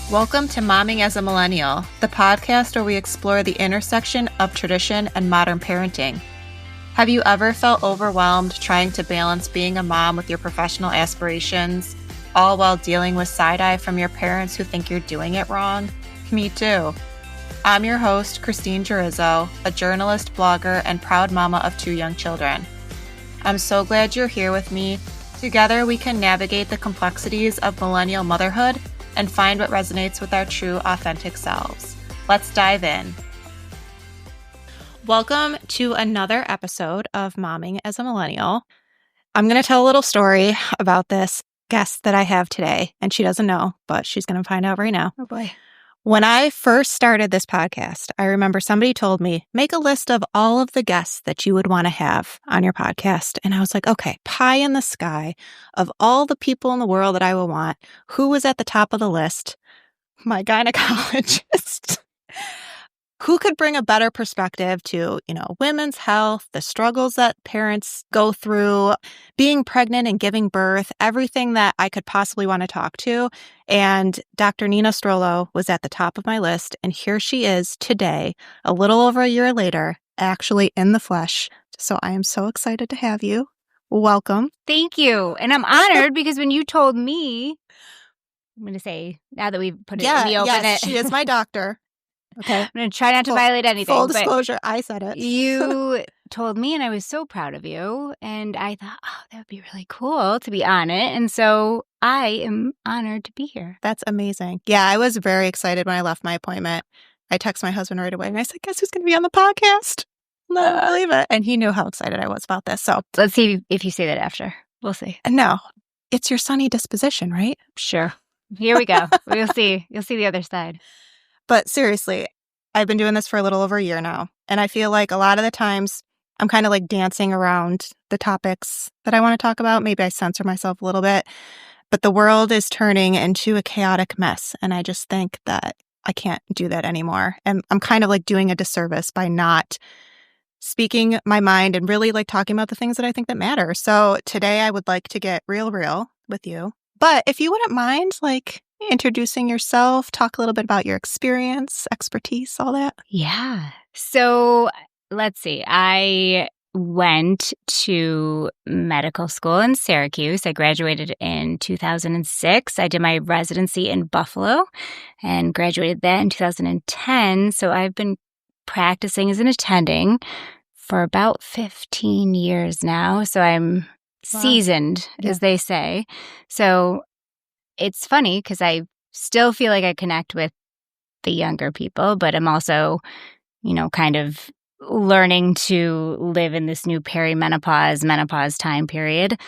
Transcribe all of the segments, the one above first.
Welcome to Momming as a Millennial, the podcast where we explore the intersection of tradition and modern parenting. Have you ever felt overwhelmed trying to balance being a mom with your professional aspirations, all while dealing with side-eye from your parents who think you're doing it wrong? Me too. I'm your host, Christine Gerizzo, a journalist, blogger, and proud mama of 2 young children. I'm so glad you're here with me. Together, we can navigate the complexities of millennial motherhood and find what resonates with our true, authentic selves. Let's dive in. Welcome to another episode of Momming as a Millennial. I'm going to tell a little story about this guest that I have today, and she doesn't know, but she's going to find out right now. Oh boy. When I first started this podcast, I remember somebody told me, make a list of all of the guests that you would want to have on your podcast. And I was like, okay, pie in the sky of all the people in the world that I would want. Who was at the top of the list? My gynecologist. Who could bring a better perspective to, women's health, the struggles that parents go through, being pregnant and giving birth, everything that I could possibly want to talk to. And Dr. Nina Strollo was at the top of my list. And here she is today, a little over a year later, actually in the flesh. So I am so excited to have you. Welcome. Thank you. And I'm honored because when you told me, I'm going to say, now that we've put it in the open, yes, she is my doctor. Okay. I'm going to try not to violate anything. Full disclosure, I said it. You told me, and I was so proud of you. And I thought, that would be really cool to be on it. And so I am honored to be here. That's amazing. Yeah, I was very excited when I left my appointment. I texted my husband right away, and I said, guess who's going to be on the podcast? No, believe it. And he knew how excited I was about this. So let's see if you say that after. We'll see. No, it's your sunny disposition, right? Sure. Here we go. We'll see. You'll see the other side. But seriously, I've been doing this for a little over a year now. And I feel like a lot of the times I'm kind of like dancing around the topics that I want to talk about. Maybe I censor myself a little bit. But the world is turning into a chaotic mess. And I just think that I can't do that anymore. And I'm kind of like doing a disservice by not speaking my mind and really like talking about the things that I think that matter. So today I would like to get real with you. But if you wouldn't mind, like, introducing yourself, talk a little bit about your experience, expertise, all that. Yeah. So let's see. I went to medical school in Syracuse. I graduated in 2006. I did my residency in Buffalo and graduated that in 2010. So I've been practicing as an attending for about 15 years now. So I'm seasoned, as they say. So it's funny because I still feel like I connect with the younger people, but I'm also, kind of learning to live in this new menopause time period.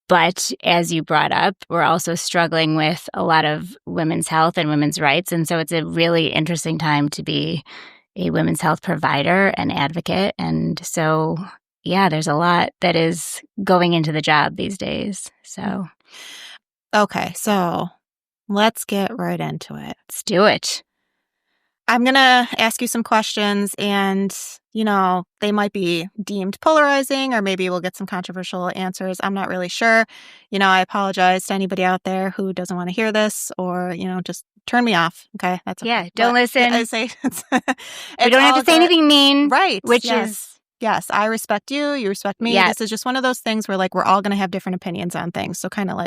But as you brought up, we're also struggling with a lot of women's health and women's rights. And so it's a really interesting time to be a women's health provider and advocate. And so, yeah, there's a lot that is going into the job these days. So. Okay, so let's get right into it. Let's do it. I'm going to ask you some questions and, they might be deemed polarizing or maybe we'll get some controversial answers. I'm not really sure. I apologize to anybody out there who doesn't want to hear this or, just turn me off. Okay, that's okay. Yeah, don't listen. I say we don't have to say anything mean. Right. Which yes. is... Yes, I respect you. You respect me. Yes. This is just one of those things where we're all going to have different opinions on things. So kind of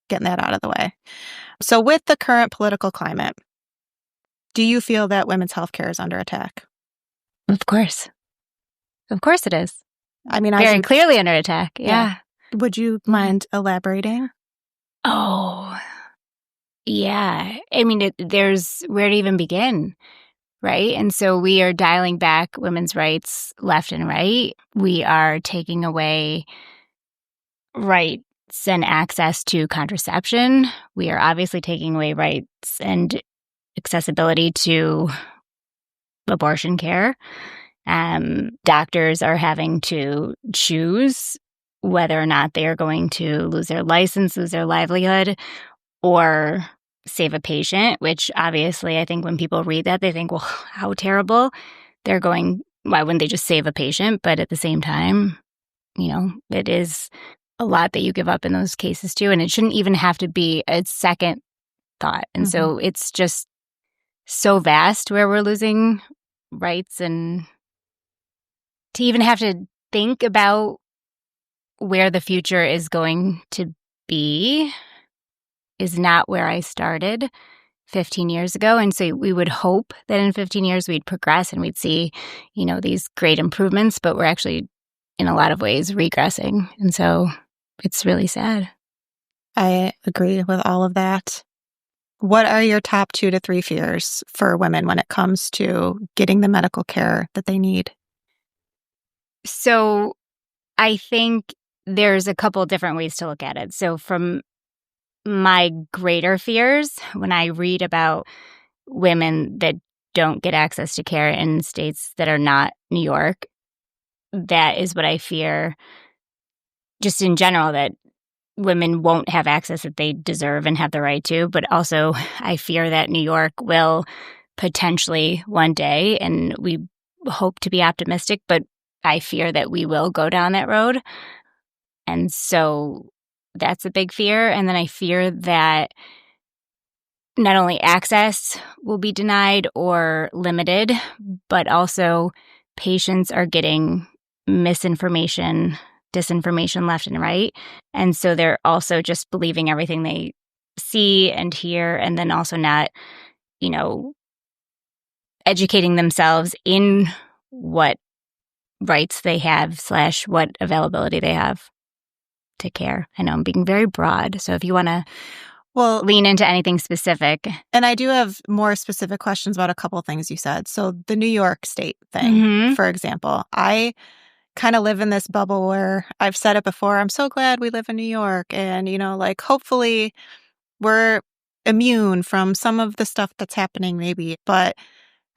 getting that out of the way. So with the current political climate, do you feel that women's health care is under attack? Of course. Of course it is. I mean, very clearly under attack. Yeah. Would you mind elaborating? Oh, yeah. I mean, there's where to even begin, right? And so we are dialing back women's rights left and right. We are taking away rights and access to contraception. We are obviously taking away rights and accessibility to abortion care. Doctors are having to choose whether or not they are going to lose their license, lose their livelihood, or save a patient, which obviously I think when people read that, they think, well, how terrible. They're going, why wouldn't they just save a patient? But at the same time, it is a lot that you give up in those cases too. And it shouldn't even have to be a second thought. And so it's just so vast where we're losing rights, and to even have to think about where the future is going to be is not where I started 15 years ago. And so we would hope that in 15 years we'd progress and we'd see, these great improvements, but we're actually in a lot of ways regressing. And so it's really sad. I agree with all of that. What are your top 2 to 3 fears for women when it comes to getting the medical care that they need? So I think there's a couple different ways to look at it. So from my greater fears, when I read about women that don't get access to care in states that are not New York, that is what I fear just in general, that women won't have access that they deserve and have the right to. But also I fear that New York will potentially one day, and we hope to be optimistic, but I fear that we will go down that road. And so that's a big fear. And then I fear that not only access will be denied or limited, but also patients are getting misinformation, disinformation left and right. And so they're also just believing everything they see and hear, and then also not, educating themselves in what rights they have / what availability they have to care. I know I'm being very broad, so if you want to lean into anything specific. And I do have more specific questions about a couple of things you said. So the New York State thing, for example, I kind of live in this bubble where I've said it before, I'm so glad we live in New York, and, hopefully we're immune from some of the stuff that's happening maybe, but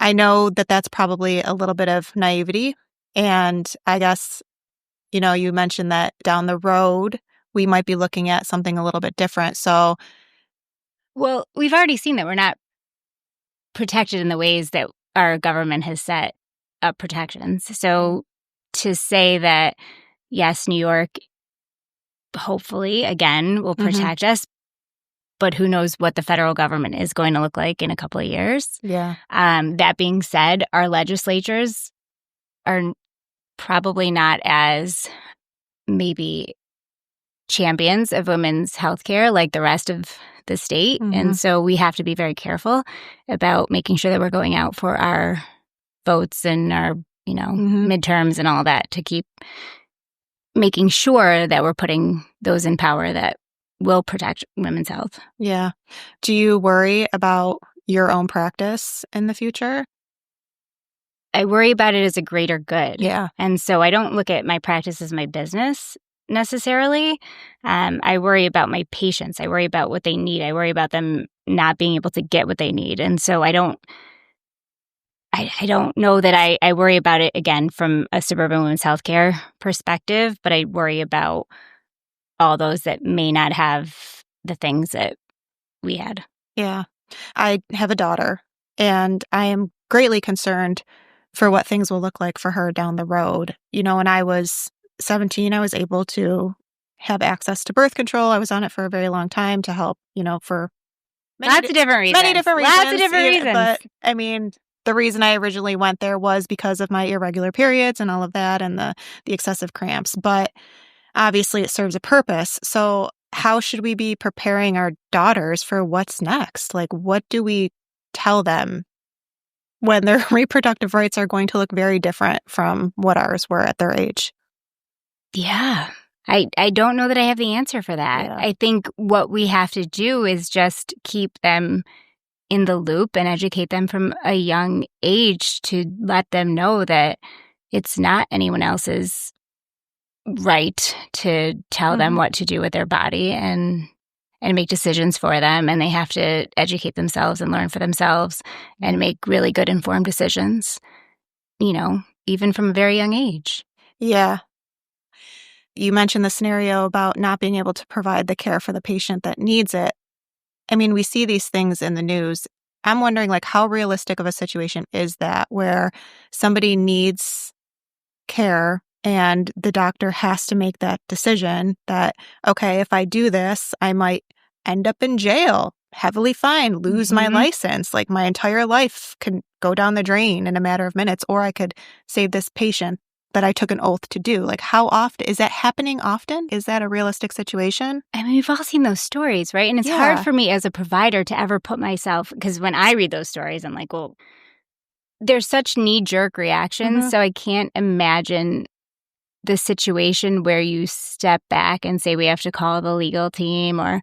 I know that that's probably a little bit of naivety. And I guess, you mentioned that down the road, we might be looking at something a little bit different. So, well, we've already seen that we're not protected in the ways that our government has set up protections. So to say that, yes, New York, hopefully, again, will protect us, but who knows what the federal government is going to look like in a couple of years. Yeah. That being said, our legislatures are probably not as maybe champions of women's health care like the rest of the state. And so we have to be very careful about making sure that we're going out for our votes and our, midterms and all that, to keep making sure that we're putting those in power that will protect women's health. Yeah. Do you worry about your own practice in the future? I worry about it as a greater good. Yeah. And so I don't look at my practice as my business necessarily. I worry about my patients. I worry about what they need. I worry about them not being able to get what they need. And so I don't know that I worry about it, again, from a suburban women's healthcare perspective, but I worry about all those that may not have the things that we had. Yeah. I have a daughter, and I am greatly concerned for what things will look like for her down the road. When I was 17, I was able to have access to birth control. I was on it for a very long time to help, for lots of different reasons. Many different reasons. Lots of different reasons. But I mean, the reason I originally went there was because of my irregular periods and all of that, and the excessive cramps. But obviously it serves a purpose. So how should we be preparing our daughters for what's next? Like, what do we tell them when their reproductive rights are going to look very different from what ours were at their age? Yeah. I don't know that I have the answer for that. Yeah. I think what we have to do is just keep them in the loop and educate them from a young age to let them know that it's not anyone else's right to tell them what to do with their body and make decisions for them. And they have to educate themselves and learn for themselves and make really good informed decisions, even from a very young age. Yeah. You mentioned the scenario about not being able to provide the care for the patient that needs it. I mean, we see these things in the news. I'm wondering, how realistic of a situation is that, where somebody needs care and the doctor has to make that decision that, okay, if I do this, I might end up in jail. heavily fined, lose my license. Like my entire life could go down the drain in a matter of minutes, or I could save this patient that I took an oath to do. Like how often is that happening often? Is that a realistic situation? I mean, we've all seen those stories, right? And it's hard for me as a provider to ever put myself, because when I read those stories, I'm like, well, there's such knee-jerk reactions, so I can't imagine the situation where you step back and say we have to call the legal team. Or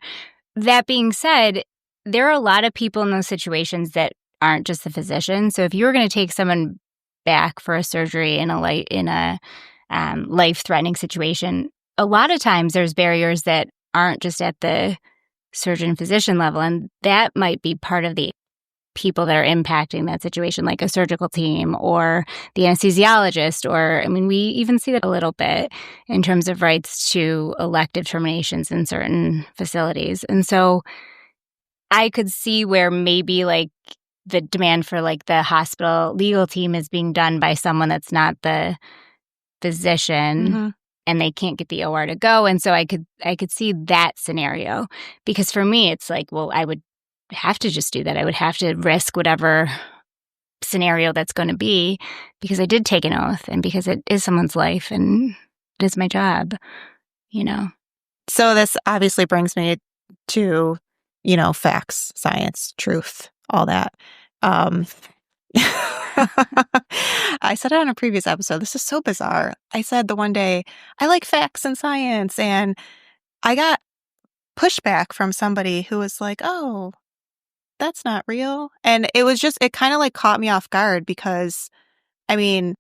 that being said, there are a lot of people in those situations that aren't just the physician. So if you were going to take someone back for a surgery in a life-threatening situation, a lot of times there's barriers that aren't just at the surgeon-physician level, and that might be part of the people that are impacting that situation, like a surgical team or the anesthesiologist. Or, I mean, we even see that a little bit in terms of rights to elective terminations in certain facilities. And so I could see where maybe like the demand for like the hospital legal team is being done by someone that's not the physician, and they can't get the OR to go. And so I could see that scenario, because for me, it's like, well, I would have to just do that. I would have to risk whatever scenario that's going to be, because I did take an oath and because it is someone's life and it is my job, you know. So this obviously brings me to, facts, science, truth, all that. I said it on a previous episode. This is so bizarre. I said the one day, I like facts and science, and I got pushback from somebody who was like, oh, that's not real. And it kind of like caught me off guard, because, I mean,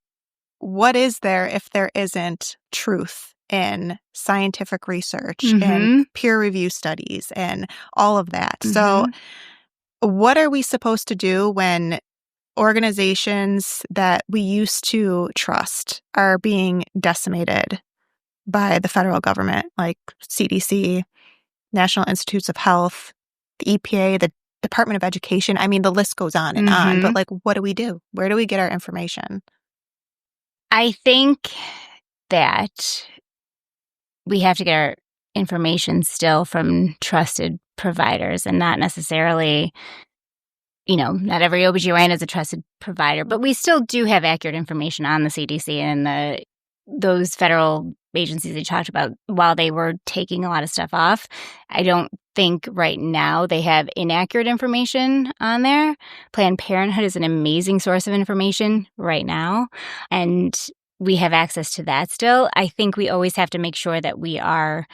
what is there if there isn't truth in scientific research and peer review studies and all of that? So what are we supposed to do when organizations that we used to trust are being decimated by the federal government, like CDC, National Institutes of Health, the EPA, the Department of Education? I mean, the list goes on and on, but like, what do we do? Where do we get our information? I think that we have to get our information still from trusted providers, and not necessarily, not every OBGYN is a trusted provider, but we still do have accurate information on the CDC and those federal agencies they talked about while they were taking a lot of stuff off. I don't think right now they have inaccurate information on there. Planned Parenthood is an amazing source of information right now, and we have access to that still. I think we always have to make sure that we are,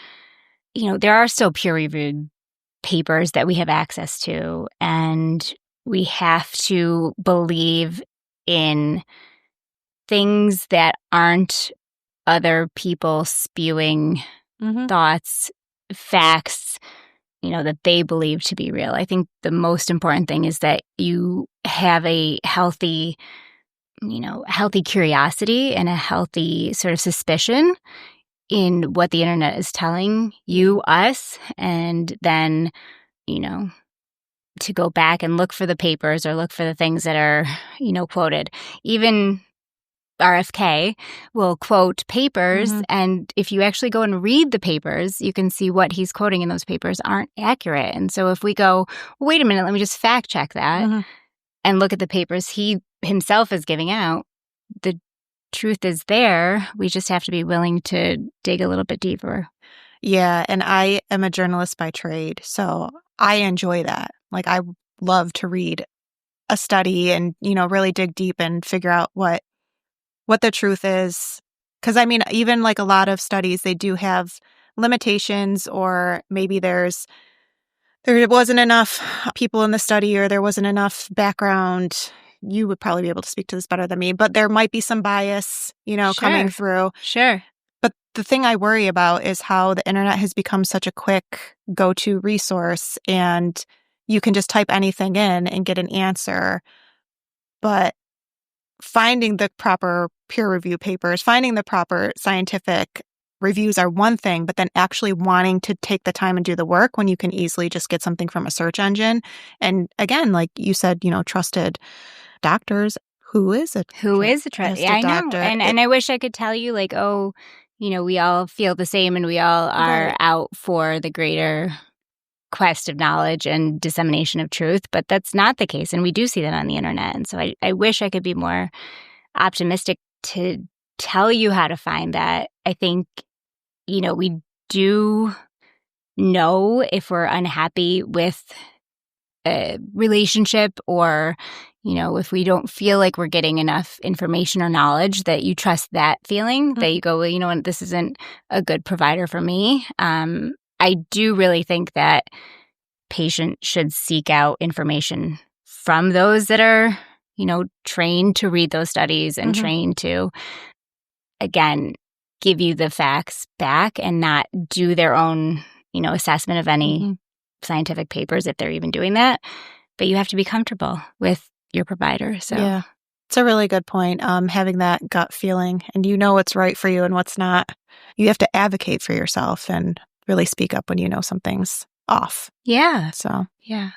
there are still peer-reviewed papers that we have access to, and we have to believe in things that aren't other people spewing thoughts, facts, that they believe to be real. I think the most important thing is that you have a healthy curiosity and a healthy sort of suspicion in what the internet is telling you, us, and then, to go back and look for the papers or look for the things that are, quoted. Even RFK will quote papers, and if you actually go and read the papers, you can see what he's quoting in those papers aren't accurate. And so if we go, wait a minute, let me just fact check that and look at the papers he himself is giving out, the truth is there. We just have to be willing to dig a little bit deeper. Yeah, and I am a journalist by trade, so I enjoy that. Like, I love to read a study and, really dig deep and figure out what the truth is. Because, I mean, even like a lot of studies, they do have limitations, or maybe there wasn't enough people in the study, or there wasn't enough background. You would probably be able to speak to this better than me, but there might be some bias, coming through. Sure. But the thing I worry about is how the internet has become such a quick go-to resource, and you can just type anything in and get an answer. But finding the proper peer review papers, finding the proper scientific reviews are one thing, but then actually wanting to take the time and do the work when you can easily just get something from a search engine. And again, like you said, trusted doctors. Who is a trusted I know. doctor? And I wish I could tell you, like, oh, we all feel the same and we all are out for the greater quest of knowledge and dissemination of truth, but that's not the case. And we do see that on the internet. And so I wish I could be more optimistic to tell you how to find that. I think, we do know if we're unhappy with a relationship or, if we don't feel like we're getting enough information or knowledge, that you trust that feeling, that you go, well, this isn't a good provider for me. I do really think that patients should seek out information from those that are, trained to read those studies and trained to, again, give you the facts back and not do their own, assessment of any scientific papers if they're even doing that. But you have to be comfortable with your provider. So yeah, it's a really good point. Having that gut feeling and what's right for you and what's not. You have to advocate for yourself and really speak up when you know something's off. Yeah. So yeah.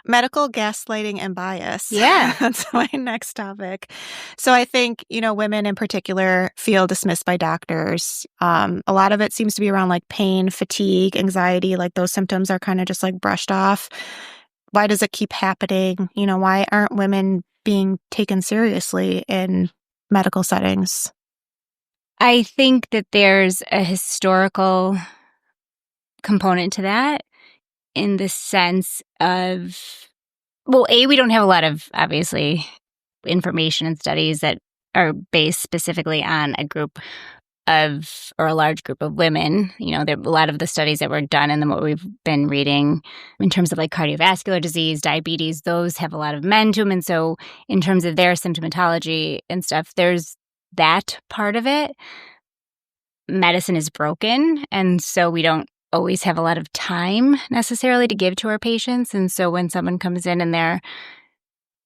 Medical gaslighting and bias. Yeah. That's my next topic. So I think, women in particular feel dismissed by doctors. A lot of it seems to be around like pain, fatigue, anxiety, like those symptoms are kind of just like brushed off. Why does it keep happening? Why aren't women being taken seriously in medical settings? I think that there's a historical component to that in the sense of, well, we don't have a lot of, obviously, information and studies that are based specifically on a group of, or a large group of women. There a lot of the studies that were done and then what we've been reading in terms of like cardiovascular disease, diabetes, those have a lot of men to them. And so in terms of their symptomatology and stuff, there's that part of it. Medicine is broken. And so we don't always have a lot of time necessarily to give to our patients. And so when someone comes in and they're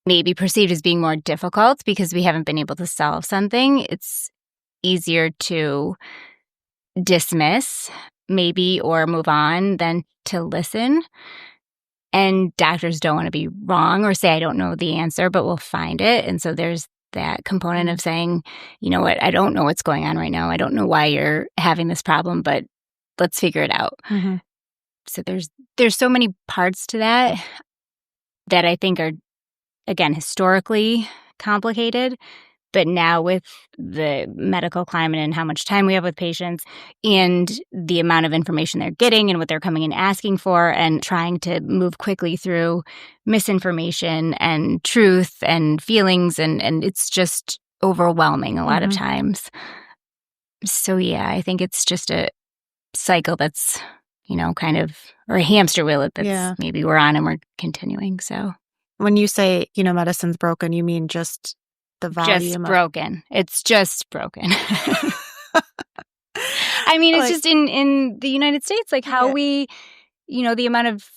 maybe perceived as being more difficult because we haven't been able to solve something, it's easier to dismiss maybe or move on than to listen. And doctors don't want to be wrong or say, I don't know the answer, but we'll find it. And so there's that component of saying, you know what, I don't know what's going on right now. I don't know why you're having this problem, but let's figure it out. So there's so many parts to that I think are, again, historically complicated. But now with the medical climate and how much time we have with patients and the amount of information they're getting and what they're coming in asking for and trying to move quickly through misinformation and truth and feelings, and it's just overwhelming a lot of times. So yeah, I think it's just a cycle that's, kind of, or a hamster wheel that's maybe we're on and we're continuing. So when you say, medicine's broken, you mean just the volume? Just broken. It's just broken. I mean, it's just in the United States, like how we, the amount of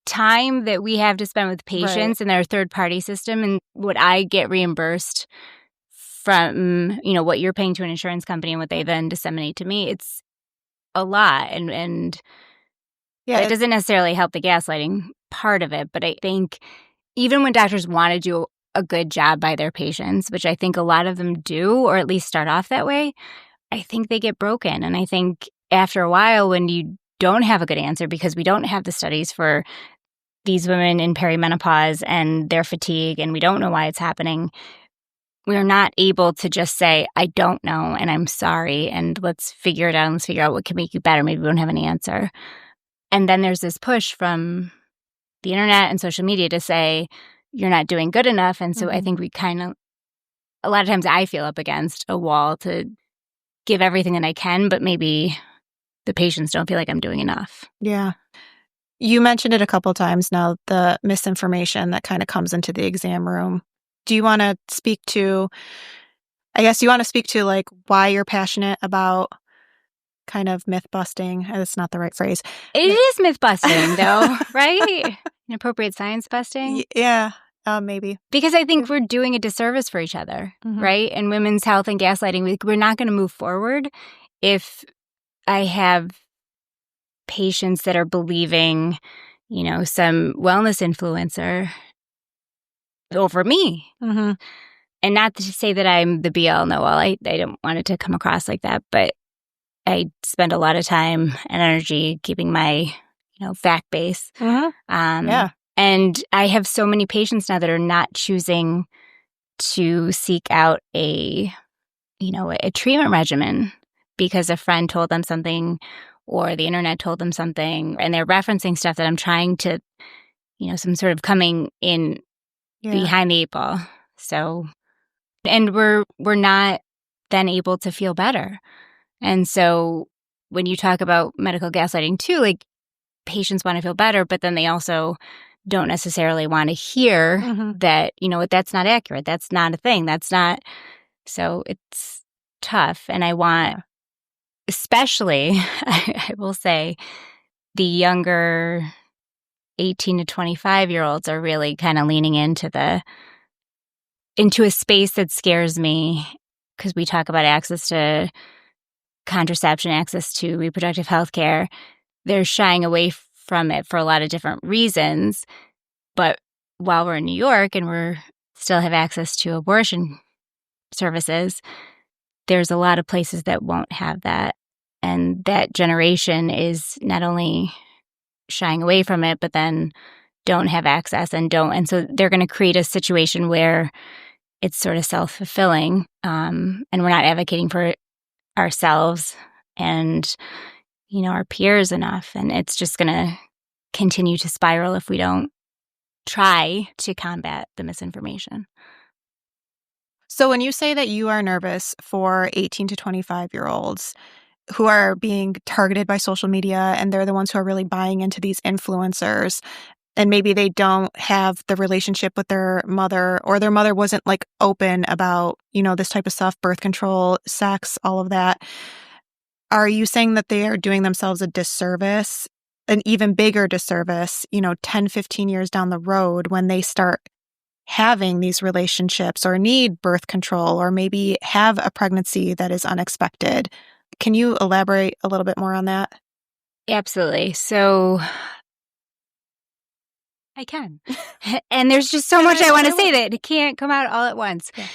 time that we have to spend with patients and their third-party system and what I get reimbursed from, what you're paying to an insurance company and what they then disseminate to me, it's a lot. And it doesn't necessarily help the gaslighting part of it. But I think even when doctors want to do a good job by their patients, which I think a lot of them do, or at least start off that way, I think they get broken. And I think after a while, when you don't have a good answer, because we don't have the studies for these women in perimenopause and their fatigue, and we don't know why it's happening, we're not able to just say, I don't know, and I'm sorry, and let's figure it out, and let's figure out what can make you better. Maybe we don't have an answer. And then there's this push from the internet and social media to say, you're not doing good enough. And so I think we kind of, a lot of times I feel up against a wall to give everything that I can, but maybe the patients don't feel like I'm doing enough. Yeah. You mentioned it a couple times now, the misinformation that kind of comes into the exam room. Do you want to speak to, like why you're passionate about kind of myth busting? That's not the right phrase. It is myth busting though, right? Inappropriate science busting? Yeah, maybe. Because I think we're doing a disservice for each other, right? And women's health and gaslighting, we're not going to move forward if I have patients that are believing, some wellness influencer over me. And not to say that I'm the be-all, know-all. I don't want it to come across like that, but I spend a lot of time and energy keeping my, fact-based. Yeah. And I have so many patients now that are not choosing to seek out a treatment regimen because a friend told them something or the internet told them something, and they're referencing stuff that I'm trying to, some sort of coming in behind the eight ball. So, and we're not then able to feel better. And so when you talk about medical gaslighting too, like patients want to feel better, but then they also don't necessarily want to hear that, that's not accurate. That's not a thing. That's not. So it's tough. And I want, especially, I will say, the younger 18 to 25-year-olds are really kind of leaning into a space that scares me, because we talk about access to contraception, access to reproductive health care. They're shying away from it for a lot of different reasons. But while we're in New York and we're still have access to abortion services, there's a lot of places that won't have that. And that generation is not only shying away from it, but then don't have access and don't. And so they're going to create a situation where it's sort of self-fulfilling, and we're not advocating for ourselves and, our peers enough. And it's just going to continue to spiral if we don't try to combat the misinformation. So when you say that you are nervous for 18 to 25-year-olds who are being targeted by social media, and they're the ones who are really buying into these influencers, and maybe they don't have the relationship with their mother, or their mother wasn't like open about, this type of stuff, birth control, sex, all of that. Are you saying that they are doing themselves a disservice, an even bigger disservice, 10, 15 years down the road when they start having these relationships or need birth control or maybe have a pregnancy that is unexpected? Can you elaborate a little bit more on that? Absolutely. So I can. And there's just so much I want to say that it can't come out all at once. Yeah.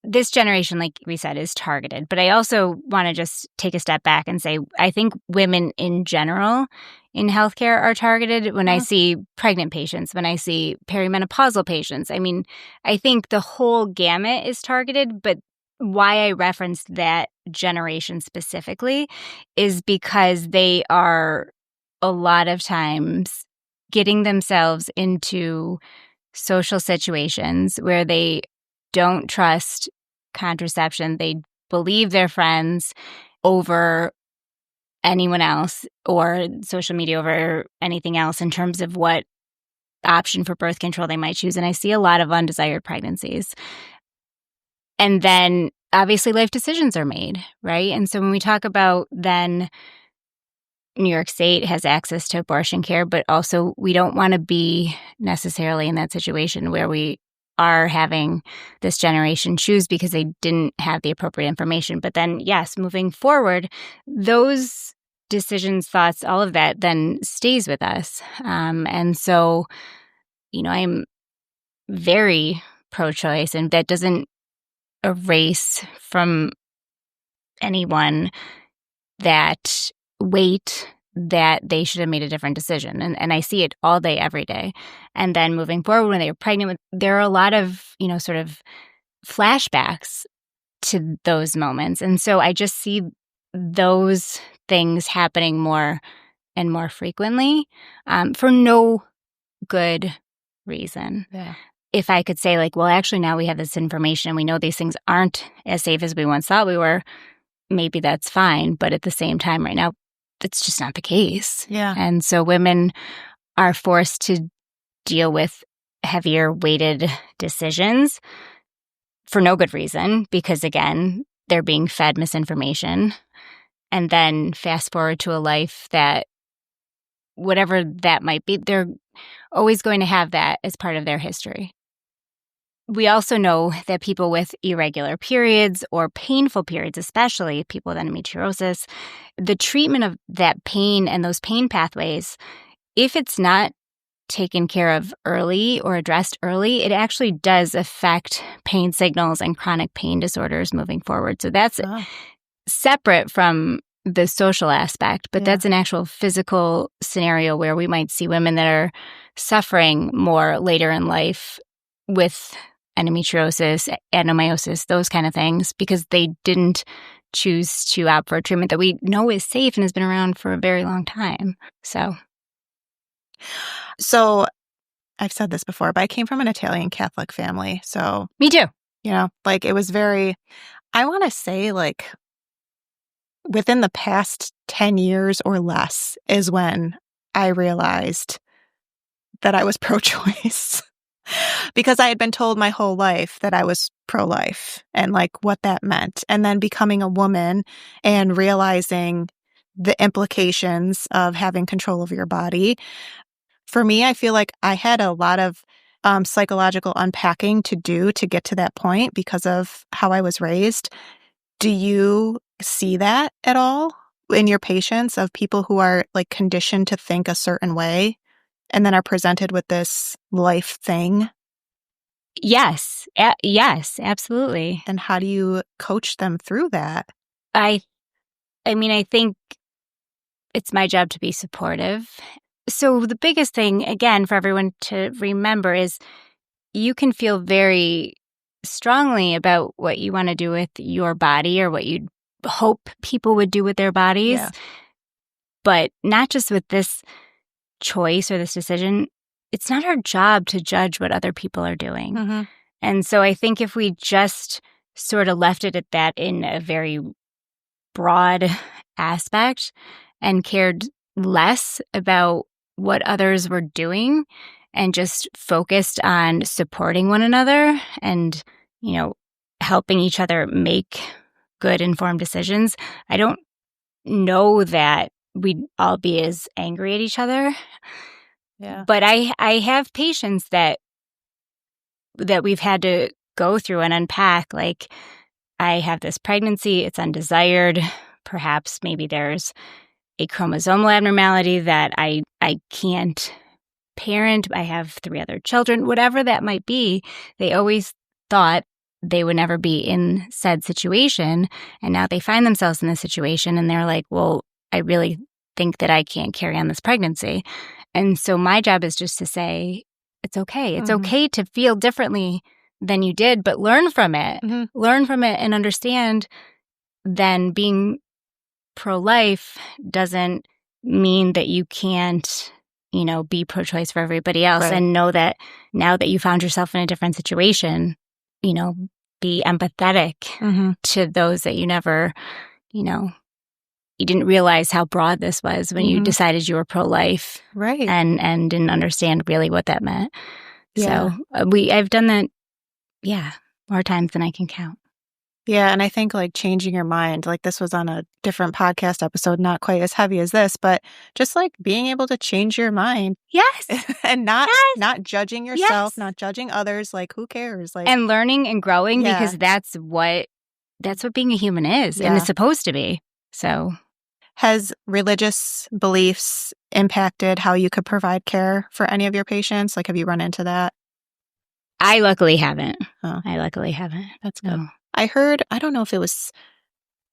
This generation, like we said, is targeted. But I also want to just take a step back and say, I think women in general in healthcare are targeted. When I see pregnant patients, when I see perimenopausal patients, I think the whole gamut is targeted. But why I referenced that generation specifically is because they are a lot of times getting themselves into social situations where they don't trust contraception. They believe their friends over anyone else, or social media over anything else, in terms of what option for birth control they might choose. And I see a lot of undesired pregnancies. And then obviously life decisions are made, right? And so when we talk about then New York State has access to abortion care, but also we don't want to be necessarily in that situation where we are having this generation choose because they didn't have the appropriate information. But then, yes, moving forward, those decisions, thoughts, all of that then stays with us. And so, I'm very pro-choice, and that doesn't erase from anyone that weight that they should have made a different decision. And I see it all day, every day. And then moving forward, when they were pregnant, there are a lot of, sort of flashbacks to those moments. And so I just see those things happening more and more frequently, for no good reason. Yeah. If I could say, like, well, actually now we have this information and we know these things aren't as safe as we once thought we were, maybe that's fine. But at the same time, right now, it's just not the case. Yeah. And so women are forced to deal with heavier weighted decisions for no good reason, because, again, they're being fed misinformation. And then fast forward to a life that, whatever that might be, they're always going to have that as part of their history. We also know that people with irregular periods or painful periods, especially people with endometriosis, the treatment of that pain and those pain pathways, if it's not taken care of early or addressed early, it actually does affect pain signals and chronic pain disorders moving forward. So that's separate from the social aspect, but that's an actual physical scenario where we might see women that are suffering more later in life with endometriosis, adenomyosis, those kind of things, because they didn't choose to opt for a treatment that we know is safe and has been around for a very long time. So I've said this before, but I came from an Italian Catholic family. So me too. Like it was very, I want to say like within the past 10 years or less is when I realized that I was pro-choice. Because I had been told my whole life that I was pro-life and like what that meant. And then becoming a woman and realizing the implications of having control of your body. For me, I feel like I had a lot of psychological unpacking to do to get to that point because of how I was raised. Do you see that at all in your patients of people who are like conditioned to think a certain way and then are presented with this life thing? Yes. Yes, absolutely. And how do you coach them through that? I mean, I think it's my job to be supportive. So the biggest thing, again, for everyone to remember is you can feel very strongly about what you want to do with your body or what you'd hope people would do with their bodies. Yeah. But not just with this choice or this decision. It's not our job to judge what other people are doing. Mm-hmm. And so I think if we just sort of left it at that in a very broad aspect and cared less about what others were doing and just focused on supporting one another and, helping each other make good informed decisions, I don't know that we'd all be as angry at each other. Yeah. But I have patients that we've had to go through and unpack, like, I have this pregnancy, it's undesired. Perhaps maybe there's a chromosomal abnormality that I can't parent. I have 3 other children, whatever that might be. They always thought they would never be in said situation. And now they find themselves in this situation and they're like, well, I really think that I can't carry on this pregnancy. And so my job is just to say, it's okay. It's okay to feel differently than you did, but learn from it. Mm-hmm. Learn from it and understand then being pro-life doesn't mean that you can't, be pro-choice for everybody else. Right. And know that now that you found yourself in a different situation, be empathetic to those that you never, you didn't realize how broad this was when you decided you were pro-life. Right. And didn't understand really what that meant. Yeah. So I've done that, more times than I can count. Yeah, and I think like changing your mind, like this was on a different podcast episode, not quite as heavy as this, but just like being able to change your mind. Yes. And not judging yourself, not judging others, like who cares? Like, and learning and growing because that's what being a human is and it's supposed to be. So has religious beliefs impacted how you could provide care for any of your patients? Like, have you run into that? I luckily haven't. Oh. I luckily haven't. That's good. No. I heard, I don't know if it was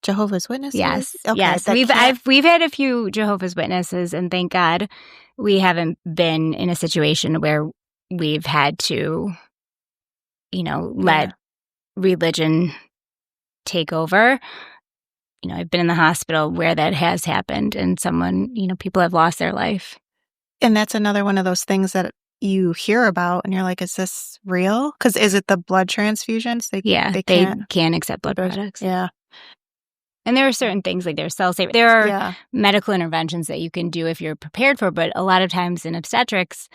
Jehovah's Witnesses. Yes. Okay, yes. We've had a few Jehovah's Witnesses, and thank God we haven't been in a situation where we've had to, let religion take over. I've been in the hospital where that has happened and someone, people have lost their life. And that's another one of those things that you hear about and you're like, is this real? Because is it the blood transfusions? They can't accept blood products. Yeah. And there are certain things like there's cell saver. There are medical interventions that you can do if you're prepared for, but a lot of times in obstetrics,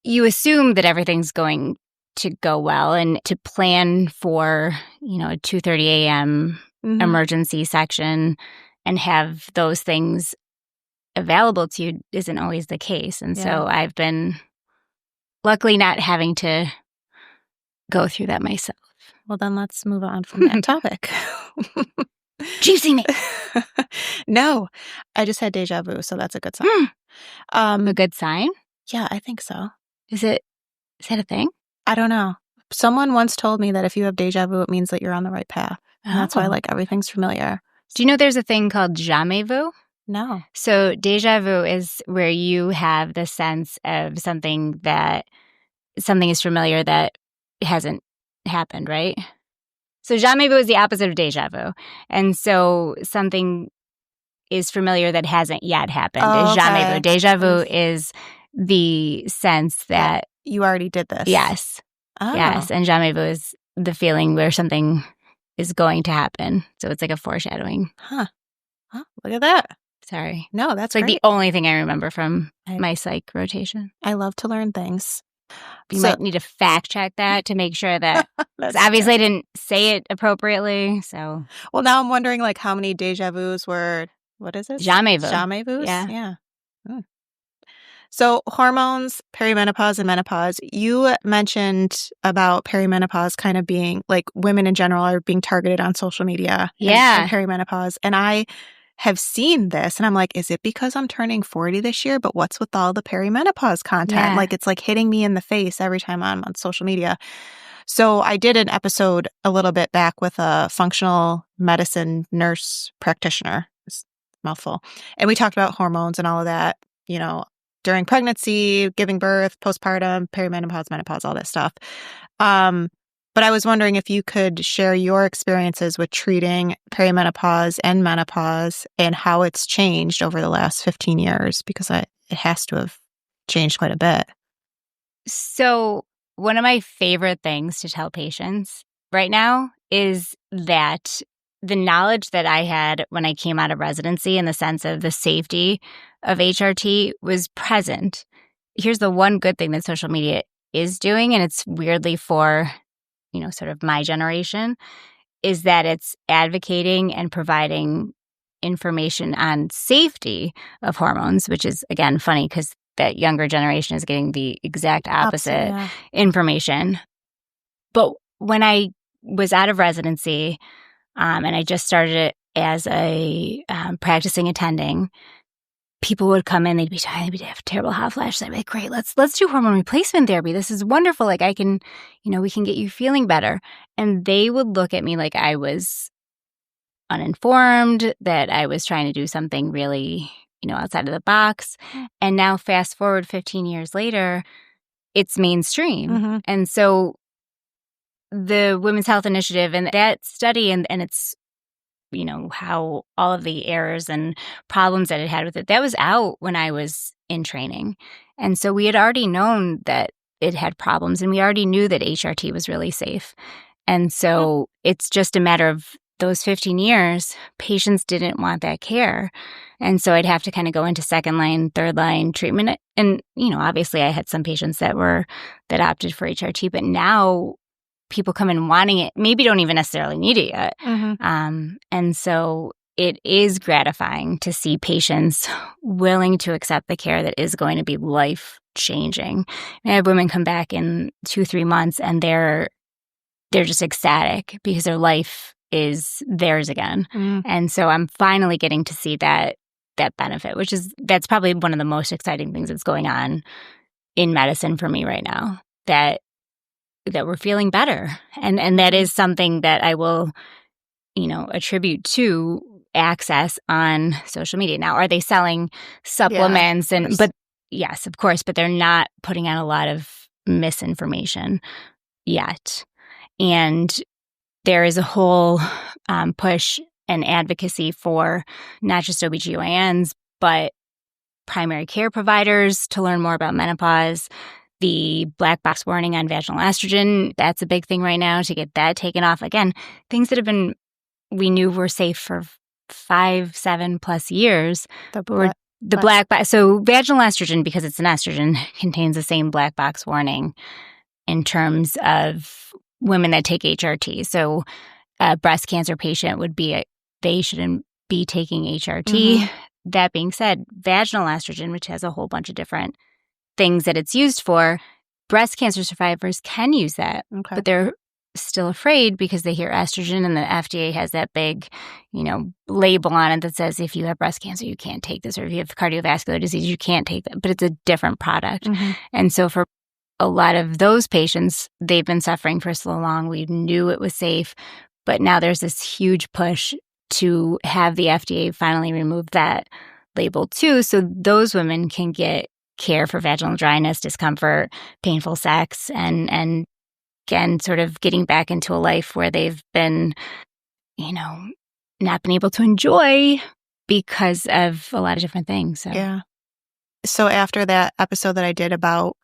you assume that everything's going to go well and to plan for, a 2:30 a.m. emergency section and have those things available to you isn't always the case. And so I've been luckily not having to go through that myself. Well, then let's move on from that topic. Juicy me. No, I just had deja vu, so that's a good sign. A good sign? Yeah, I think so. Is that a thing? I don't know. Someone once told me that if you have deja vu, it means that you're on the right path. And that's why, like, everything's familiar. Do you know there's a thing called jamais vu? No. So déjà vu is where you have the sense of something is familiar that hasn't happened, right? So jamais vu is the opposite of déjà vu. And so something is familiar that hasn't yet happened is jamais vu. Déjà vu is the sense that you already did this. Yes. Oh. Yes. And jamais vu is the feeling where something is going to happen. So it's like a foreshadowing. Huh. Oh, look at that. Sorry. No, that's It's like great. the only thing I remember from my psych rotation. I love to learn things. You might need to fact check that to make sure that obviously I didn't say it appropriately. So well, now I'm wondering like how many deja vus were, what is it? Jamais vu. Jamais vus? Yeah. So hormones, perimenopause and menopause, you mentioned about perimenopause kind of being like women in general are being targeted on social media. And perimenopause. And I have seen this and I'm like, is it because I'm turning 40 this year? But what's with all the perimenopause content? Yeah. Like it's like hitting me in the face every time I'm on social media. So I did an episode a little bit back with a functional medicine nurse practitioner. It's a mouthful. And we talked about hormones and all of that, you know, during pregnancy, giving birth, postpartum, perimenopause, menopause, all that stuff. But I was wondering if you could share your experiences with treating perimenopause and menopause and how it's changed over the last 15 years, because it has to have changed quite a bit. So one of my favorite things to tell patients right now is that the knowledge that I had when I came out of residency in the sense of the safety of HRT was present. Here's the one good thing that social media is doing, and it's weirdly for, you know, sort of my generation, is that it's advocating and providing information on safety of hormones, which is, again, funny because that younger generation is getting the exact opposite information. But when I was out of residency, and I just started it as a practicing attending, people would come in, they'd have terrible hot flashes. I'd be like, great, let's do hormone replacement therapy. This is wonderful. Like I can, you know, we can get you feeling better. And they would look at me like I was uninformed, that I was trying to do something really, you know, outside of the box. And now fast forward 15 years later, it's mainstream. Mm-hmm. And so the Women's Health Initiative and that study and it's, you know, how all of the errors and problems that it had with it, that was out when I was in training. And so we had already known that it had problems and we already knew that HRT was really safe. And so it's just a matter of those 15 years, patients didn't want that care. And so I'd have to kind of go into second line, third line treatment. And, you know, obviously I had some patients that opted for HRT, but now people come in wanting it, maybe don't even necessarily need it yet. Mm-hmm. And so it is gratifying to see patients willing to accept the care that is going to be life-changing. I have women come back in 2-3 months and they're just ecstatic because their life is theirs again. Mm. And so I'm finally getting to see that benefit, that's probably one of the most exciting things that's going on in medicine for me right now, that we're feeling better. And that is something that I will, you know, attribute to access on social media. Now, are they selling supplements? But yes, of course, but they're not putting out a lot of misinformation yet. And there is a whole push and advocacy for not just OBGYNs, but primary care providers to learn more about menopause. The black box warning on vaginal estrogen, that's a big thing right now, to get that taken off. Again, things that we knew were safe for 5-7+ years. The black box. So vaginal estrogen, because it's an estrogen, contains the same black box warning in terms of women that take HRT. So a breast cancer patient they shouldn't be taking HRT. Mm-hmm. That being said, vaginal estrogen, which has a whole bunch of different things that it's used for, breast cancer survivors can use that, but they're still afraid because they hear estrogen and the FDA has that big, you know, label on it that says if you have breast cancer, you can't take this, or if you have cardiovascular disease, you can't take that, but it's a different product. Mm-hmm. And so for a lot of those patients, they've been suffering for so long, we knew it was safe, but now there's this huge push to have the FDA finally remove that label too, so those women can get care for vaginal dryness, discomfort, painful sex, and again, sort of getting back into a life where they've been, not been able to enjoy because of a lot of different things. So. Yeah. So after that episode that I did about,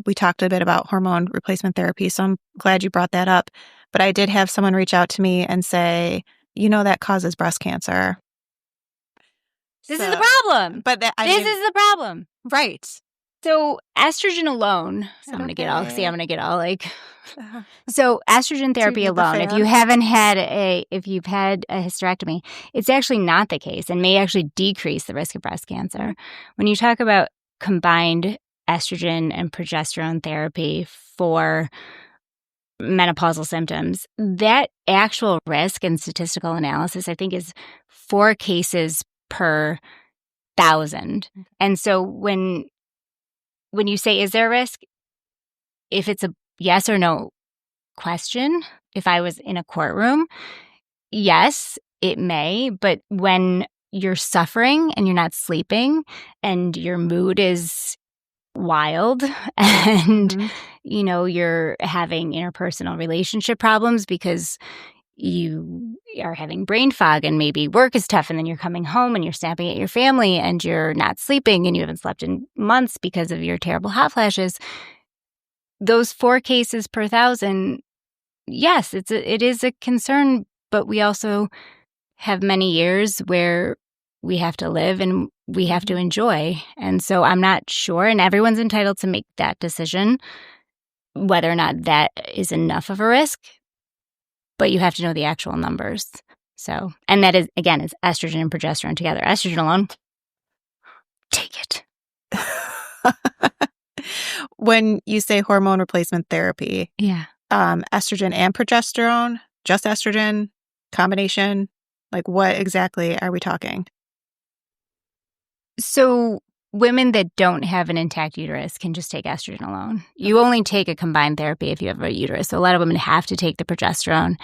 we talked a bit about hormone replacement therapy. So I'm glad you brought that up. But I did have someone reach out to me and say, that causes breast cancer. This is the problem. But this is the problem. Right. So estrogen alone, so I'm going to get all, like, so estrogen therapy alone, if you've had a hysterectomy, it's actually not the case and may actually decrease the risk of breast cancer. When you talk about combined estrogen and progesterone therapy for menopausal symptoms, that actual risk and statistical analysis, I think, is 4 cases per 1,000. And so when you say, is there a risk? If it's a yes or no question, if I was in a courtroom, yes, it may. But when you're suffering and you're not sleeping and your mood is wild and, you're having interpersonal relationship problems because you are having brain fog and maybe work is tough and then you're coming home and you're snapping at your family and you're not sleeping and you haven't slept in months because of your terrible hot flashes, those 4 cases per 1,000, yes, it is a concern, but we also have many years where we have to live and we have to enjoy. And so I'm not sure, and everyone's entitled to make that decision, whether or not that is enough of a risk. But you have to know the actual numbers. So, and that is, again, is estrogen and progesterone together. Estrogen alone, take it. When you say hormone replacement therapy, yeah, estrogen and progesterone, just estrogen, combination, like what exactly are we talking? So women that don't have an intact uterus can just take estrogen alone. You only take a combined therapy if you have a uterus. So a lot of women have to take the progesterone.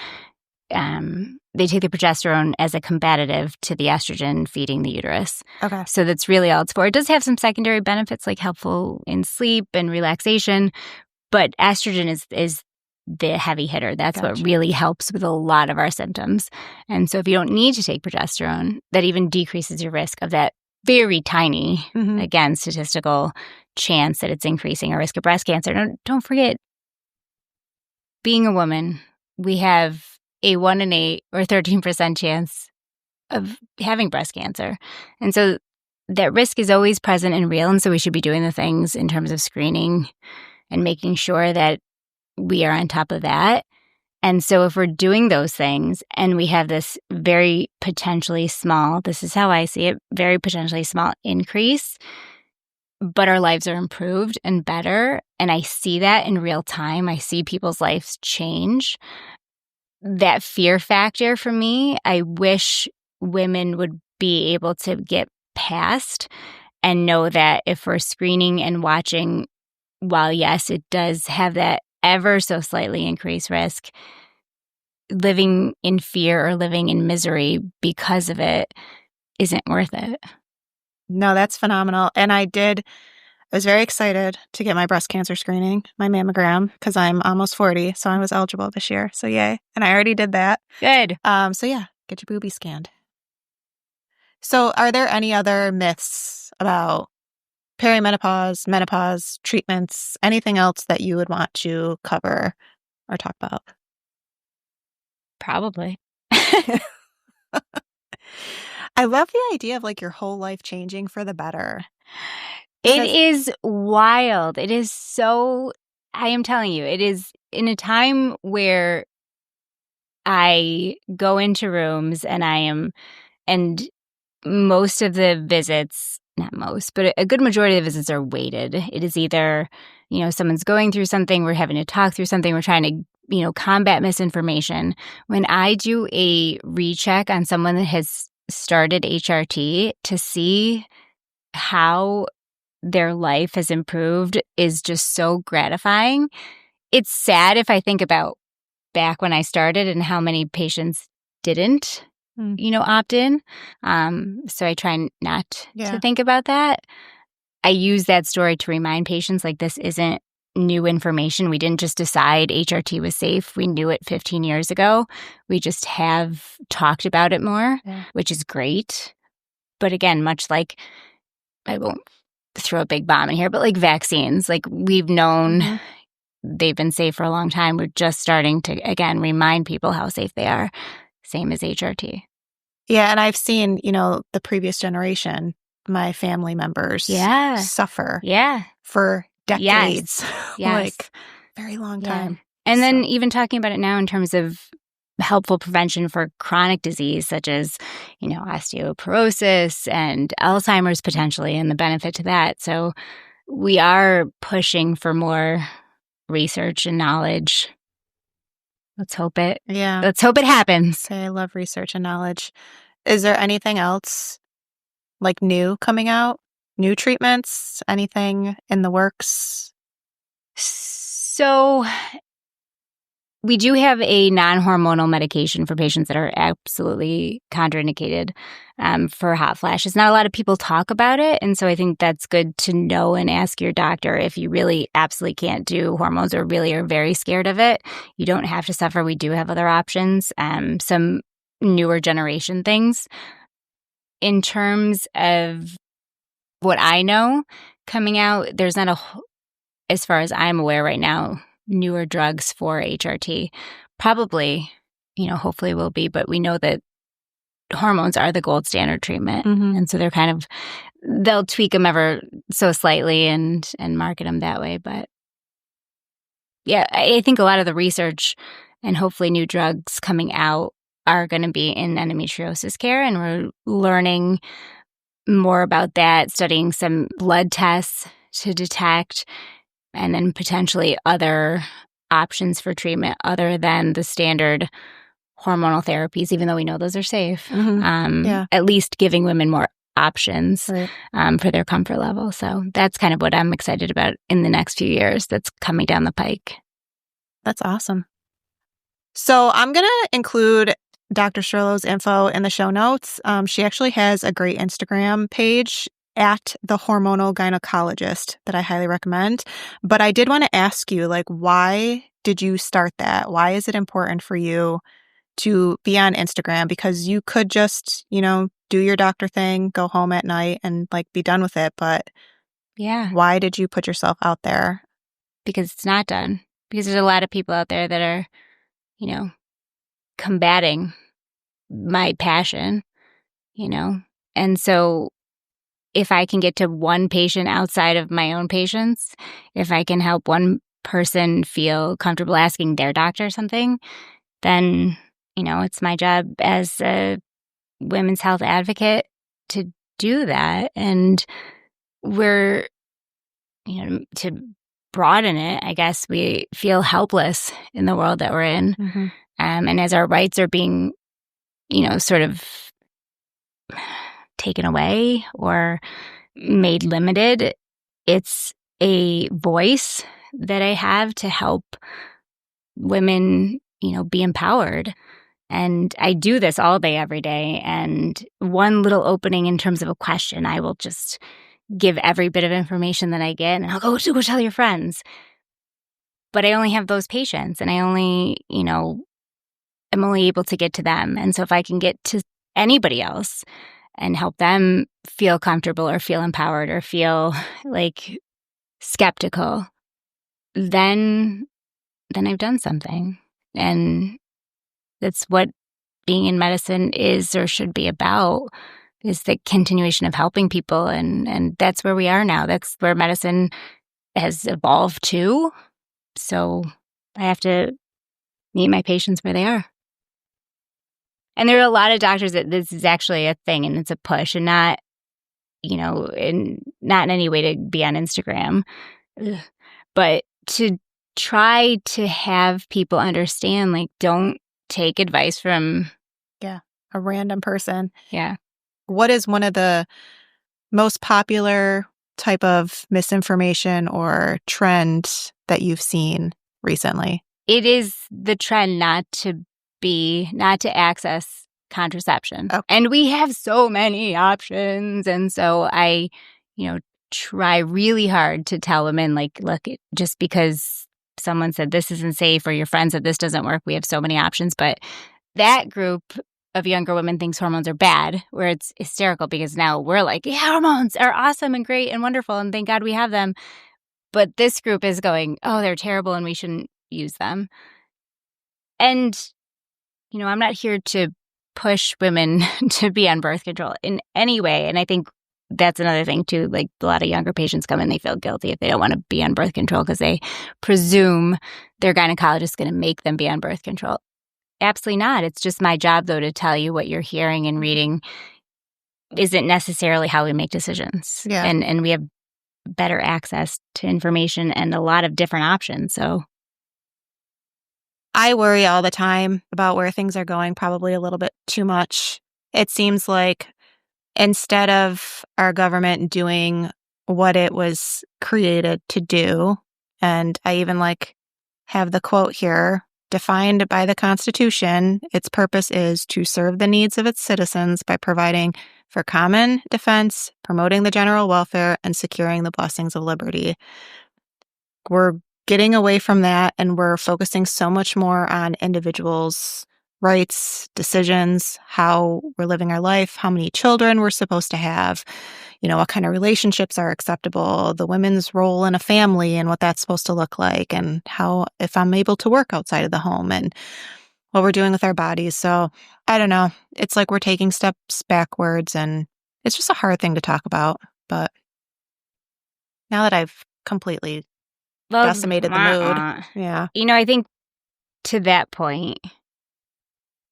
They take the progesterone as a combative to the estrogen feeding the uterus. Okay. So that's really all it's for. It does have some secondary benefits like helpful in sleep and relaxation, but estrogen is the heavy hitter. That's what really helps with a lot of our symptoms. And so if you don't need to take progesterone, that even decreases your risk of that very tiny, again, statistical chance that it's increasing our risk of breast cancer. Don't forget, being a woman, we have a 1 in 8 or 13% chance of having breast cancer. And so that risk is always present and real. And so we should be doing the things in terms of screening and making sure that we are on top of that. And so if we're doing those things and we have this very potentially small, this is how I see it, very potentially small increase, but our lives are improved and better, and I see that in real time, I see people's lives change, that fear factor for me, I wish women would be able to get past and know that if we're screening and watching, while yes, it does have that ever so slightly increased risk, living in fear or living in misery because of it isn't worth it. No, that's phenomenal. And I was very excited to get my breast cancer screening, my mammogram, because I'm almost 40, so I was eligible this year. So yay. And I already did that. Good. So yeah, get your boobies scanned. So are there any other myths about perimenopause, menopause, treatments, anything else that you would want to cover or talk about? Probably. I love the idea of like your whole life changing for the better. It is wild. It is so, I am telling you, it is in a time where I go into rooms and most of the visits, not most, but a good majority of the visits are weighted. It is either, someone's going through something, we're having to talk through something, we're trying to, combat misinformation. When I do a recheck on someone that has started HRT to see how their life has improved is just so gratifying. It's sad if I think about back when I started and how many patients didn't opt in. So I try not Yeah. to think about that. I use that story to remind patients, like, this isn't new information. We didn't just decide HRT was safe. We knew it 15 years ago. We just have talked about it more, which is great. But again, much like, I won't throw a big bomb in here, but like vaccines, like, we've known they've been safe for a long time. We're just starting to, again, remind people how safe they are. Same as HRT. Yeah, and I've seen, the previous generation, my family members suffer for decades. Yes. Like, very long time. And then even talking about it now in terms of helpful prevention for chronic disease, such as, osteoporosis and Alzheimer's potentially, and the benefit to that. So we are pushing for more research and knowledge. Let's hope it happens. Okay, I love research and knowledge. Is there anything else like new coming out? New treatments? Anything in the works? So we do have a non-hormonal medication for patients that are absolutely contraindicated for hot flashes. Not a lot of people talk about it, and so I think that's good to know and ask your doctor if you really absolutely can't do hormones or really are very scared of it. You don't have to suffer. We do have other options, some newer generation things. In terms of what I know coming out, there's not as far as I'm aware right now, newer drugs for HRT. Probably, hopefully will be, but we know that hormones are the gold standard treatment. And so they'll tweak them ever so slightly and market them that way. But yeah, I think a lot of the research and hopefully new drugs coming out are going to be in endometriosis care. And we're learning more about that, studying some blood tests to detect, and then potentially other options for treatment other than the standard hormonal therapies, even though we know those are safe. At least giving women more options for their comfort level. So that's kind of what I'm excited about in the next few years that's coming down the pike. That's awesome. So I'm going to include Dr. Strollo's info in the show notes. She actually has a great Instagram page at the hormonal gynecologist that I highly recommend. But I did want to ask you, why did you start that? Why is it important for you to be on Instagram? Because you could just, do your doctor thing, go home at night and be done with it. But why did you put yourself out there? Because it's not done. Because there's a lot of people out there that are, combating my passion, and so if I can get to one patient outside of my own patients, if I can help one person feel comfortable asking their doctor something, then, it's my job as a women's health advocate to do that. And we're, to broaden it, I guess we feel helpless in the world that we're in. And as our rights are being, sort of taken away or made limited, it's a voice that I have to help women, be empowered. And I do this all day, every day. And one little opening in terms of a question, I will just give every bit of information that I get, and I'll go tell your friends. But I only have those patients, and I only, I'm only able to get to them. And so if I can get to anybody else and help them feel comfortable or feel empowered or feel skeptical, then I've done something. And that's what being in medicine is or should be about, is the continuation of helping people. And that's where we are now. That's where medicine has evolved to. So I have to meet my patients where they are. And there are a lot of doctors that this is actually a thing and it's a push, and not, not in any way to be on Instagram, but to try to have people understand, don't take advice from a random person. Yeah. What is one of the most popular type of misinformation or trend that you've seen recently? It is the trend not to access contraception. Okay. And we have so many options. And so I, try really hard to tell women, like, look, just because someone said this isn't safe or your friend said this doesn't work, we have so many options. But that group of younger women thinks hormones are bad, where it's hysterical because now we're like, yeah, hormones are awesome and great and wonderful and thank God we have them. But this group is going, oh, they're terrible and we shouldn't use them. And, I'm not here to push women to be on birth control in any way. And I think that's another thing too. Like, a lot of younger patients come in, they feel guilty if they don't want to be on birth control because they presume their gynecologist is going to make them be on birth control. Absolutely not. It's just my job, though, to tell you what you're hearing and reading isn't necessarily how we make decisions. Yeah. And we have better access to information and a lot of different options. So I worry all the time about where things are going, probably a little bit too much. It seems like instead of our government doing what it was created to do, and I even have the quote here, defined by the Constitution, its purpose is to serve the needs of its citizens by providing for common defense, promoting the general welfare, and securing the blessings of liberty. We're getting away from that, and we're focusing so much more on individuals' rights, decisions, how we're living our life, how many children we're supposed to have, what kind of relationships are acceptable, the women's role in a family and what that's supposed to look like, and how, if I'm able to work outside of the home, and what we're doing with our bodies. So I don't know. It's like we're taking steps backwards, and it's just a hard thing to talk about. But now that I've completely decimated the mood. Yeah. I think to that point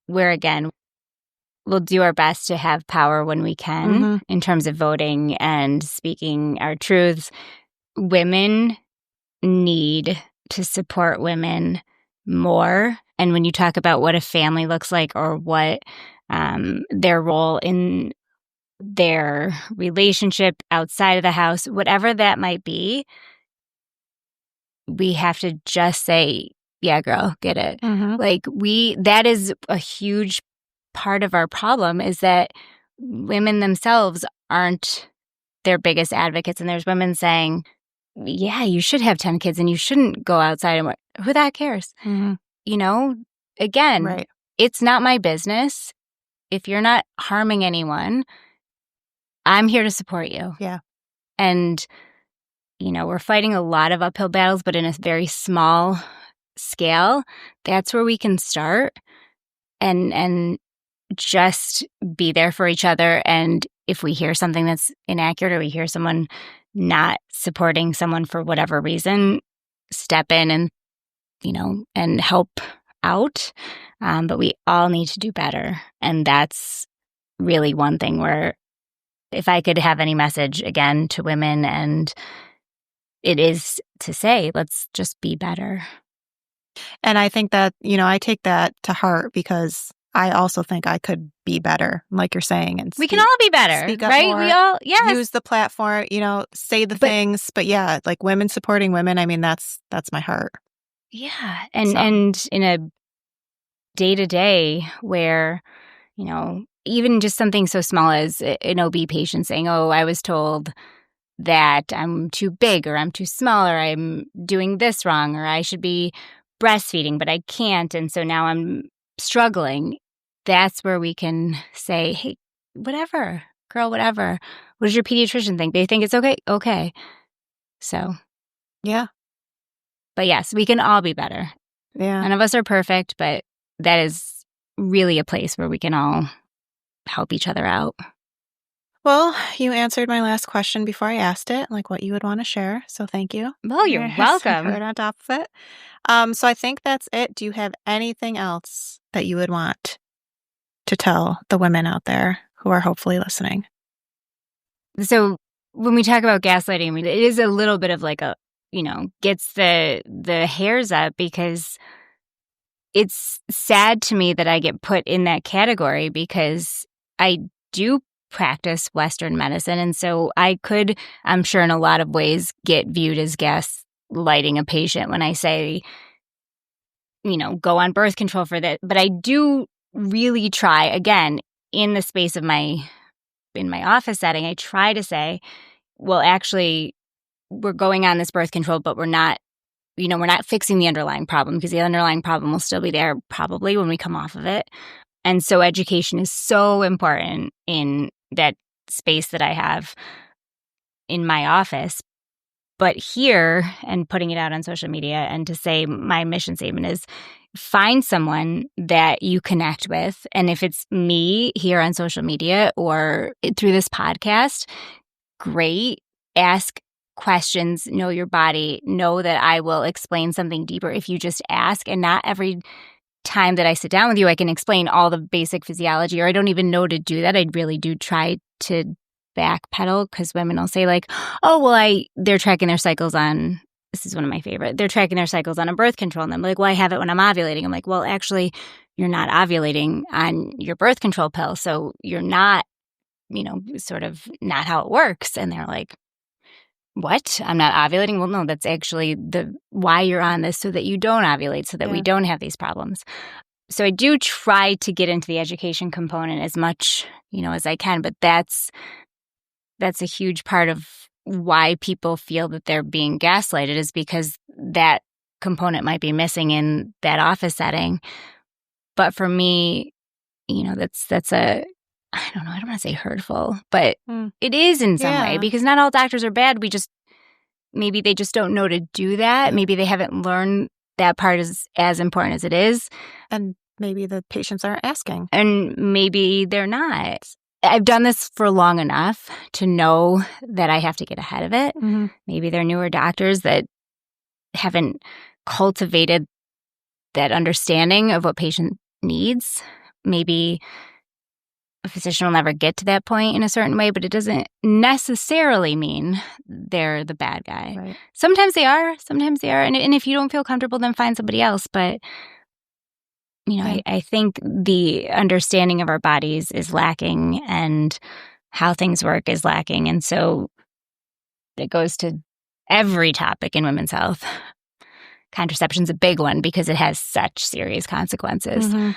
where, again, we'll do our best to have power when we can in terms of voting and speaking our truths. Women need to support women more. And when you talk about what a family looks like or what their role in their relationship outside of the house, whatever that might be, we have to just say, yeah, girl, get it. That is a huge part of our problem, is that women themselves aren't their biggest advocates. And there's women saying, yeah, you should have 10 kids and you shouldn't go outside and work. Who the heck cares? Again, Right. It's not my business. If you're not harming anyone, I'm here to support you. Yeah. And we're fighting a lot of uphill battles, but in a very small scale. That's where we can start and just be there for each other. And if we hear something that's inaccurate or we hear someone not supporting someone for whatever reason, step in and help out. But we all need to do better. And that's really one thing where if I could have any message again to women, and it is to say, let's just be better. And I think that, I take that to heart because I also think I could be better, like you're saying. And we can all be better, speak up right? more, We all, yes. use the platform, say the things. But yeah, like women supporting women, I mean, that's my heart. Yeah. And in a day-to-day where, even just something so small as an OB patient saying, oh, I was told that I'm too big or I'm too small or I'm doing this wrong or I should be breastfeeding, but I can't. And so now I'm struggling. That's where we can say, hey, whatever, girl, whatever. What does your pediatrician think? They think it's okay? Okay. So. Yeah. But yes, we can all be better. Yeah. None of us are perfect, but that is really a place where we can all help each other out. Well, you answered my last question before I asked it, like what you would want to share. So thank you. Well, you're welcome. Right on top of it. So I think that's it. Do you have anything else that you would want to tell the women out there who are hopefully listening? So when we talk about gaslighting, it is a little bit of like a, gets the hairs up, because it's sad to me that I get put in that category because I do practice Western medicine. And so I could, I'm sure in a lot of ways, get viewed as gaslighting a patient when I say, go on birth control for that. But I do really try, again, in the space of in my office setting, I try to say, well, actually, we're going on this birth control, but we're not fixing the underlying problem, because the underlying problem will still be there probably when we come off of it. And so education is so important in that space that I have in my office. But here, and putting it out on social media, and to say my mission statement is find someone that you connect with. And if it's me here on social media or through this podcast, great. Ask questions, know your body, know that I will explain something deeper if you just ask. And not every time that I sit down with you, I can explain all the basic physiology, or I don't even know to do that. I really do try to backpedal, because women will say like, oh, well, they're tracking their cycles on, this is one of my favorite, they're tracking their cycles on a birth control. And I'm like, well, I have it when I'm ovulating. I'm like, well, actually, you're not ovulating on your birth control pill. So you're not, sort of not how it works. And they're like, what? I'm not ovulating? Well, no, that's actually why you're on this, so that you don't ovulate, so that we don't have these problems. So I do try to get into the education component as much, as I can, but that's a huge part of why people feel that they're being gaslighted, is because that component might be missing in that office setting. But for me, that's I don't know, I don't want to say hurtful, but it is in some way, because not all doctors are bad. Maybe they just don't know to do that. Maybe they haven't learned that part is as important as it is. And maybe the patients aren't asking. And maybe they're not. I've done this for long enough to know that I have to get ahead of it. Mm-hmm. Maybe they're newer doctors that haven't cultivated that understanding of what patient needs. Maybe a physician will never get to that point in a certain way, but it doesn't necessarily mean they're the bad guy. Right. Sometimes they are. And if you don't feel comfortable, then find somebody else. But, I think the understanding of our bodies is lacking, and how things work is lacking. And so it goes to every topic in women's health. Contraception's a big one, because it has such serious consequences. Mm-hmm.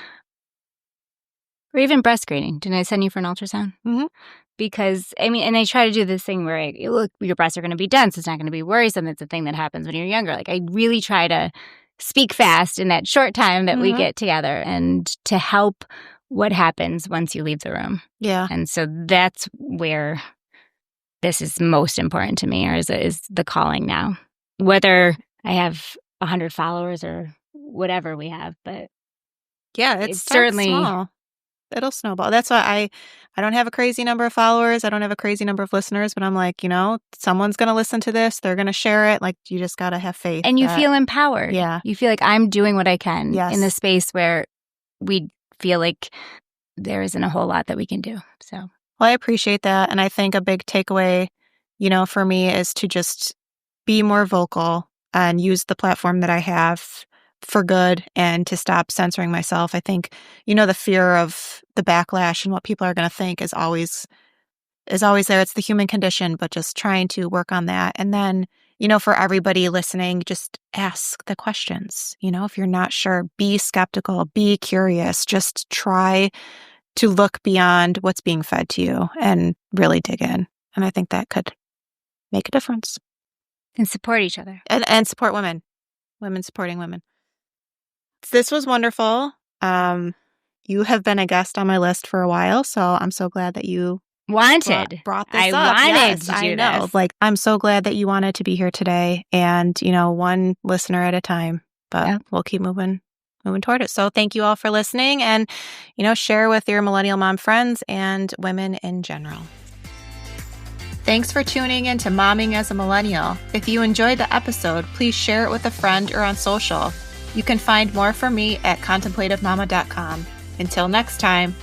Or even breast screening. Didn't I send you for an ultrasound? Mm-hmm. Because, and I try to do this thing where look, your breasts are going to be dense. It's not going to be worrisome. It's a thing that happens when you're younger. Like, I really try to speak fast in that short time that we get together, and to help what happens once you leave the room. Yeah. And so that's where this is most important to me, or is the calling now. Whether I have 100 followers or whatever we have, but yeah, it's certainly small. It'll snowball. That's why I don't have a crazy number of followers. I don't have a crazy number of listeners, but I'm like, someone's going to listen to this. They're going to share it. Like, you just got to have faith. And you feel empowered. Yeah. You feel like I'm doing what I can in the space where we feel like there isn't a whole lot that we can do. So, well, I appreciate that. And I think a big takeaway, for me, is to just be more vocal and use the platform that I have for good, and to stop censoring myself. I think, the fear of the backlash and what people are going to think is always there. It's the human condition, but just trying to work on that. And then, for everybody listening, just ask the questions. If you're not sure, be skeptical, be curious, just try to look beyond what's being fed to you and really dig in. And I think that could make a difference. And support each other. And support women supporting women. This was wonderful. You have been a guest on my list for a while, so I'm so glad that you brought this up. I wanted to do this. Like, I'm so glad that you wanted to be here today, and one listener at a time. But we'll keep moving toward it. So thank you all for listening, and share with your millennial mom friends and women in general. Thanks for tuning in to Momming as a Millennial. If you enjoyed the episode, please share it with a friend or on social. You can find more from me at contemplativemama.com. Until next time,